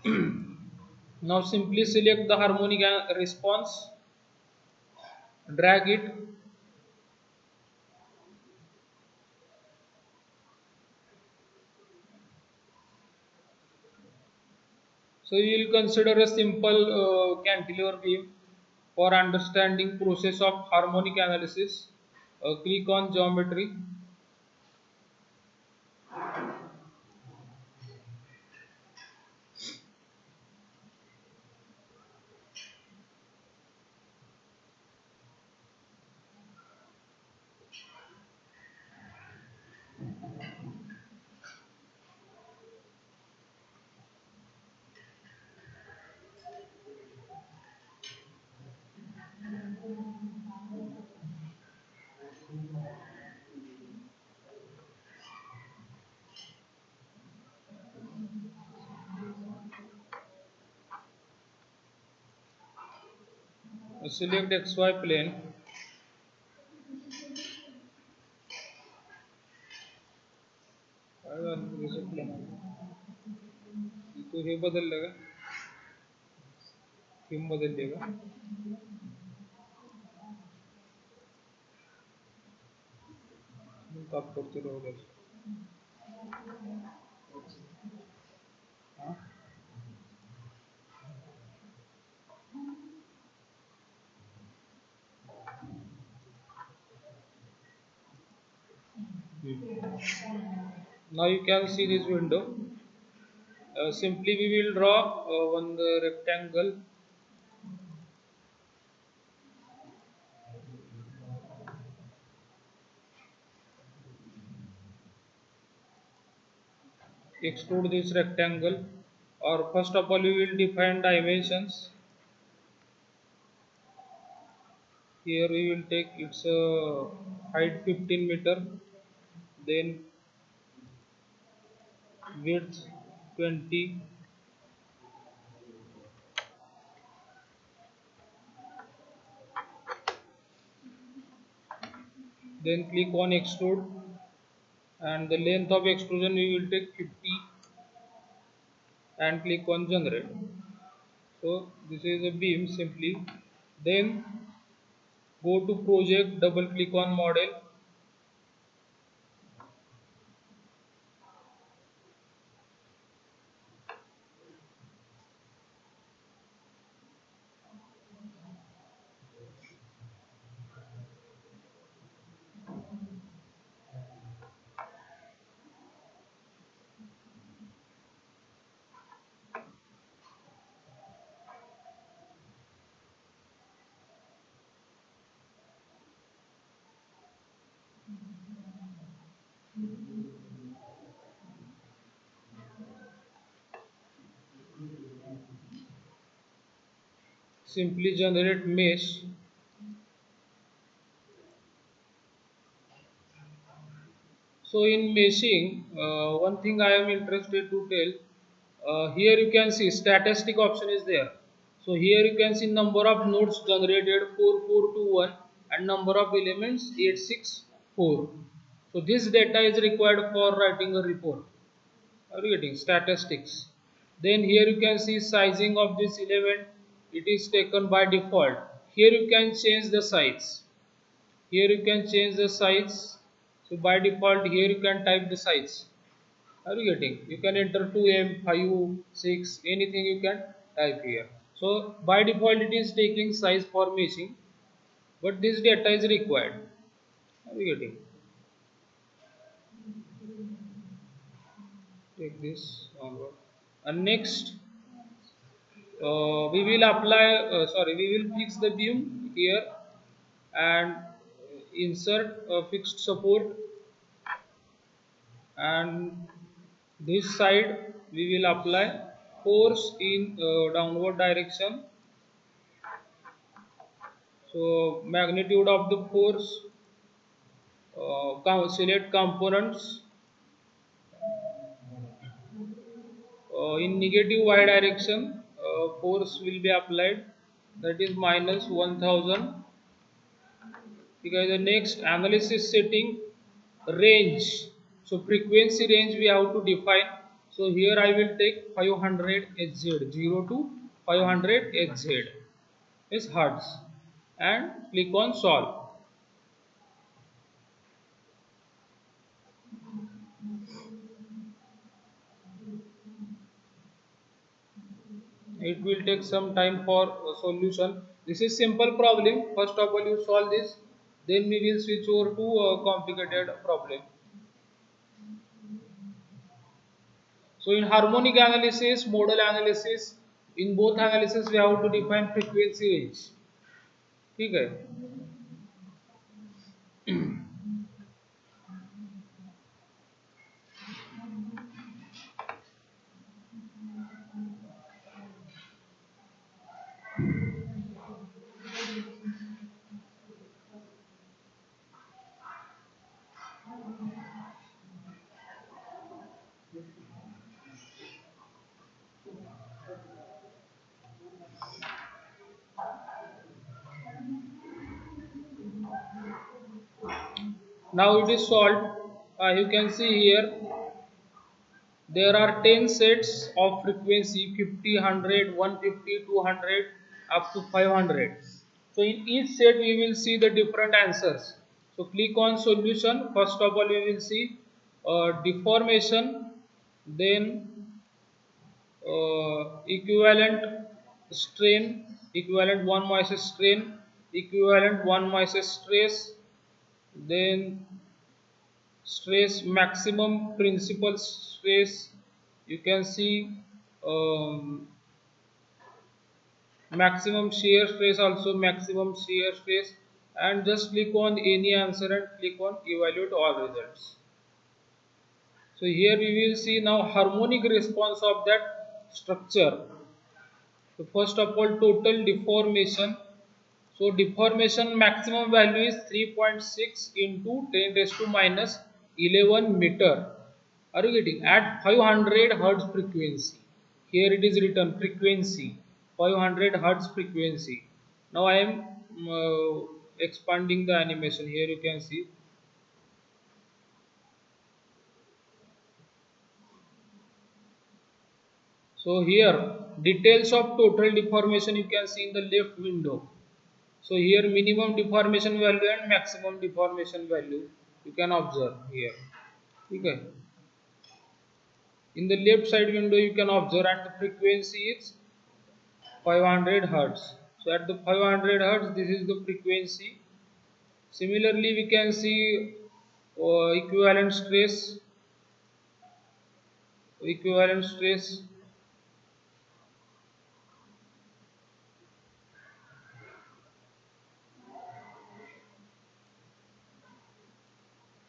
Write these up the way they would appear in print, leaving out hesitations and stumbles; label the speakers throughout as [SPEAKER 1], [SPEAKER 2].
[SPEAKER 1] Now simply select the harmonic response, drag it. So you will consider a simple cantilever beam for understanding process of harmonic analysis. Click on geometry. Select XY plane. तो हे बदललं का theme बदलली का तात्पुरती राहू द्या हा? Now you can see this window. Simply we will draw one rectangle. Extrude this rectangle, or first of all we will define dimensions. Here we will take its height 15 meter, then width 20, then click on extrude, and the length of extrusion we will take 50 and click on generate. So this is a beam simply. Then go to project, double click on model. Simply generate mesh. So in meshing, one thing I am interested to tell, here you can see statistic option is there. So here you can see number of nodes generated 4421 and number of elements 864. So this data is required for writing a report. Are you getting statistics? Then here you can see sizing of this element. It is taken by default. Here you can change the size. Here you can change the size. So by default here you can type the size. Are you getting? You can enter 2M, 5, 6, anything you can type here. So by default it is taking size for meshing, but this data is required. Are you getting? Take this onward. And next we will apply, we will fix the beam here and insert a fixed support, and this side we will apply force in downward direction. So magnitude of the force, select components, in negative y direction force will be applied, that is minus 1000. Because the next analysis setting, range. So frequency range we have to define. So here I will take 500 Hz, 0 to 500 Hz is hertz, and click on solve. It will take some time for solution. This is simple problem. First of all you solve this, then we will switch over to a complicated problem. So in harmonic analysis, modal analysis, in both analysis we have to define frequency range. ठीक है. Now it is solved. You can see here there are 10 sets of frequency 50, 100, 150, 200 up to 500. So in each set we will see the different answers. So click on solution. First of all we will see deformation, then equivalent strain, equivalent 1 minus strain, equivalent 1 minus stress, then stress, maximum principal stress. You can see maximum shear stress, also maximum shear stress, and just click on any answer and click on evaluate all results. So here we will see now harmonic response of that structure. So first of all total deformation. So deformation maximum value is 3.6 into 10 raised to minus 11 meter. Are you getting? At 500 Hertz frequency. Here it is written frequency 500 Hertz frequency. Now I am expanding the animation. Here you can see. So here details of total deformation you can see in the left window. So here minimum deformation value and maximum deformation value you can observe here. Okay. In the left side window you can observe, and the frequency is 500 Hertz. So at the 500 Hertz this is the frequency. Similarly we can see equivalent stress,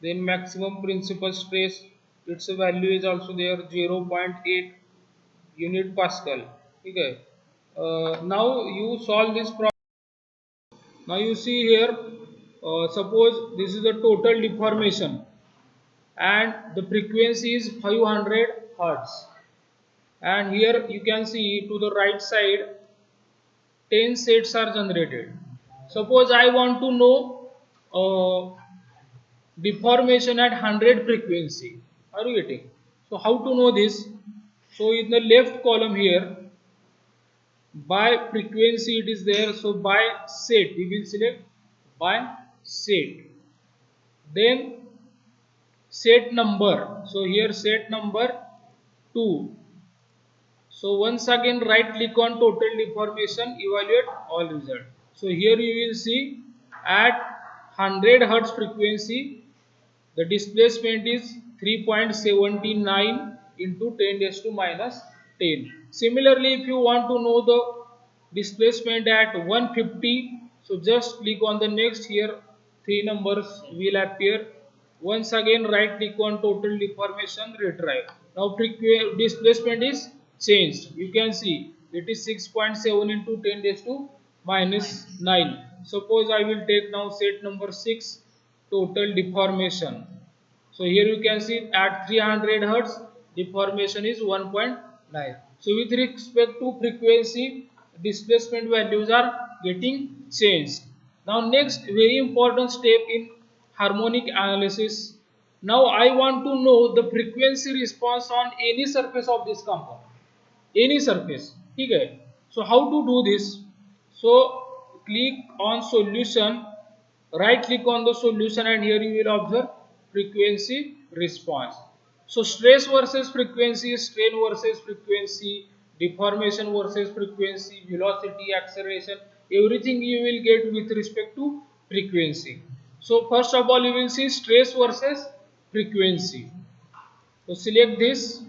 [SPEAKER 1] then maximum principal stress, its value is also there 0.8 unit Pascal. Okay. Now you solve this problem. Now you see here, suppose this is the total deformation and the frequency is 500 Hertz, and here you can see to the right side 10 sets are generated. Suppose I want to know deformation at 100 frequency. Are you getting? So how to know this? So in the left column here, by frequency it is there. So by set we will select by set. Then set number. So here set number 2. So once again right click on total deformation, evaluate all result. So here you will see at 100 Hertz frequency the displacement is 3.79 into 10 raised to minus 10. Similarly, if you want to know the displacement at 150, so just click on the next. Here 3 numbers will appear. Once again right click on total deformation, retrieve. Now displacement is changed. You can see it is 6.7 into 10 raised to minus 9. Suppose I will take now set number 6, total deformation. So here you can see at 300 Hertz deformation is 1.9. So with respect to frequency, displacement values are getting changed. Now next very important step in harmonic analysis, Now I want to know the frequency response on any surface of this compound, any surface. Okay, so how to do this? So click on solution, right click on the solution, and here you will observe frequency response. So stress versus frequency, strain versus frequency, deformation versus frequency, velocity, acceleration, everything you will get with respect to frequency. So first of all you will see stress versus frequency. So select this.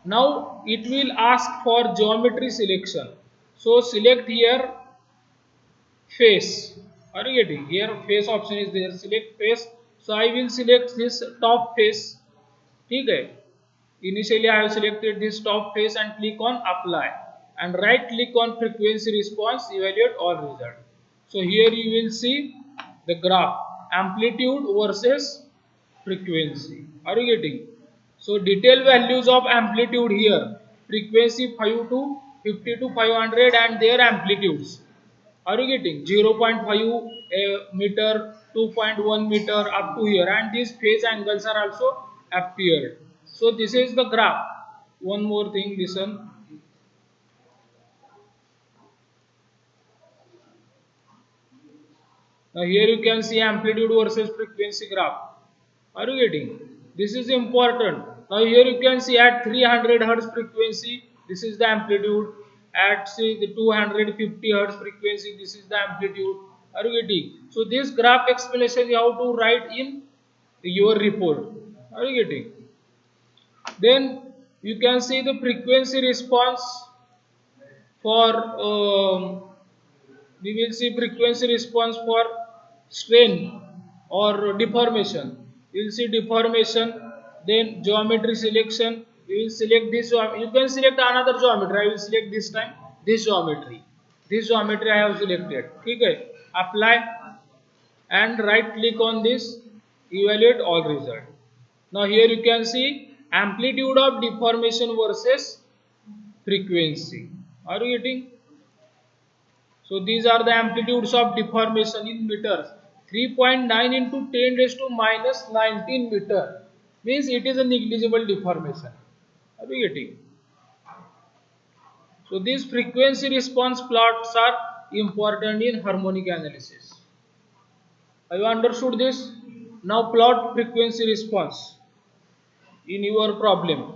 [SPEAKER 1] Now it will ask for geometry selection. So select here face. Are you getting? Here face option is there. Select face. So I will select this top face. Okay. Initially I have selected this top face and click on apply. And right click on frequency response, evaluate all result. So here you will see the graph amplitude versus frequency. Are you getting? So detail values of amplitude here, frequency 5 to 50 to 500 and their amplitudes. Are you getting? 0.5 meter, 2.1 meter up to here, and these phase angles are also appeared. So this is the graph. One more thing, listen. Now here you can see amplitude versus frequency graph. Are you getting? This is important. Now here you can see at 300 Hz frequency, this is the amplitude. At say the 250 Hz frequency, this is the amplitude. Are you getting? So this graph explanation you have to write in your report. Are you getting? Then you can see the frequency response for we will see frequency response for strain or deformation. You will see deformation, then geometry selection. You will select this. You can select another geometry. I will select this time this geometry. This geometry I have selected. Okay. Apply and right click on this. Evaluate all result. Now here you can see amplitude of deformation versus frequency. Are you getting? So these are the amplitudes of deformation in meters. 3.9 into 10 raised to minus 19 meter means it is a negligible deformation. Are you getting? So these frequency response plots are important in harmonic analysis. Have you understood this? Now plot frequency response in your problem.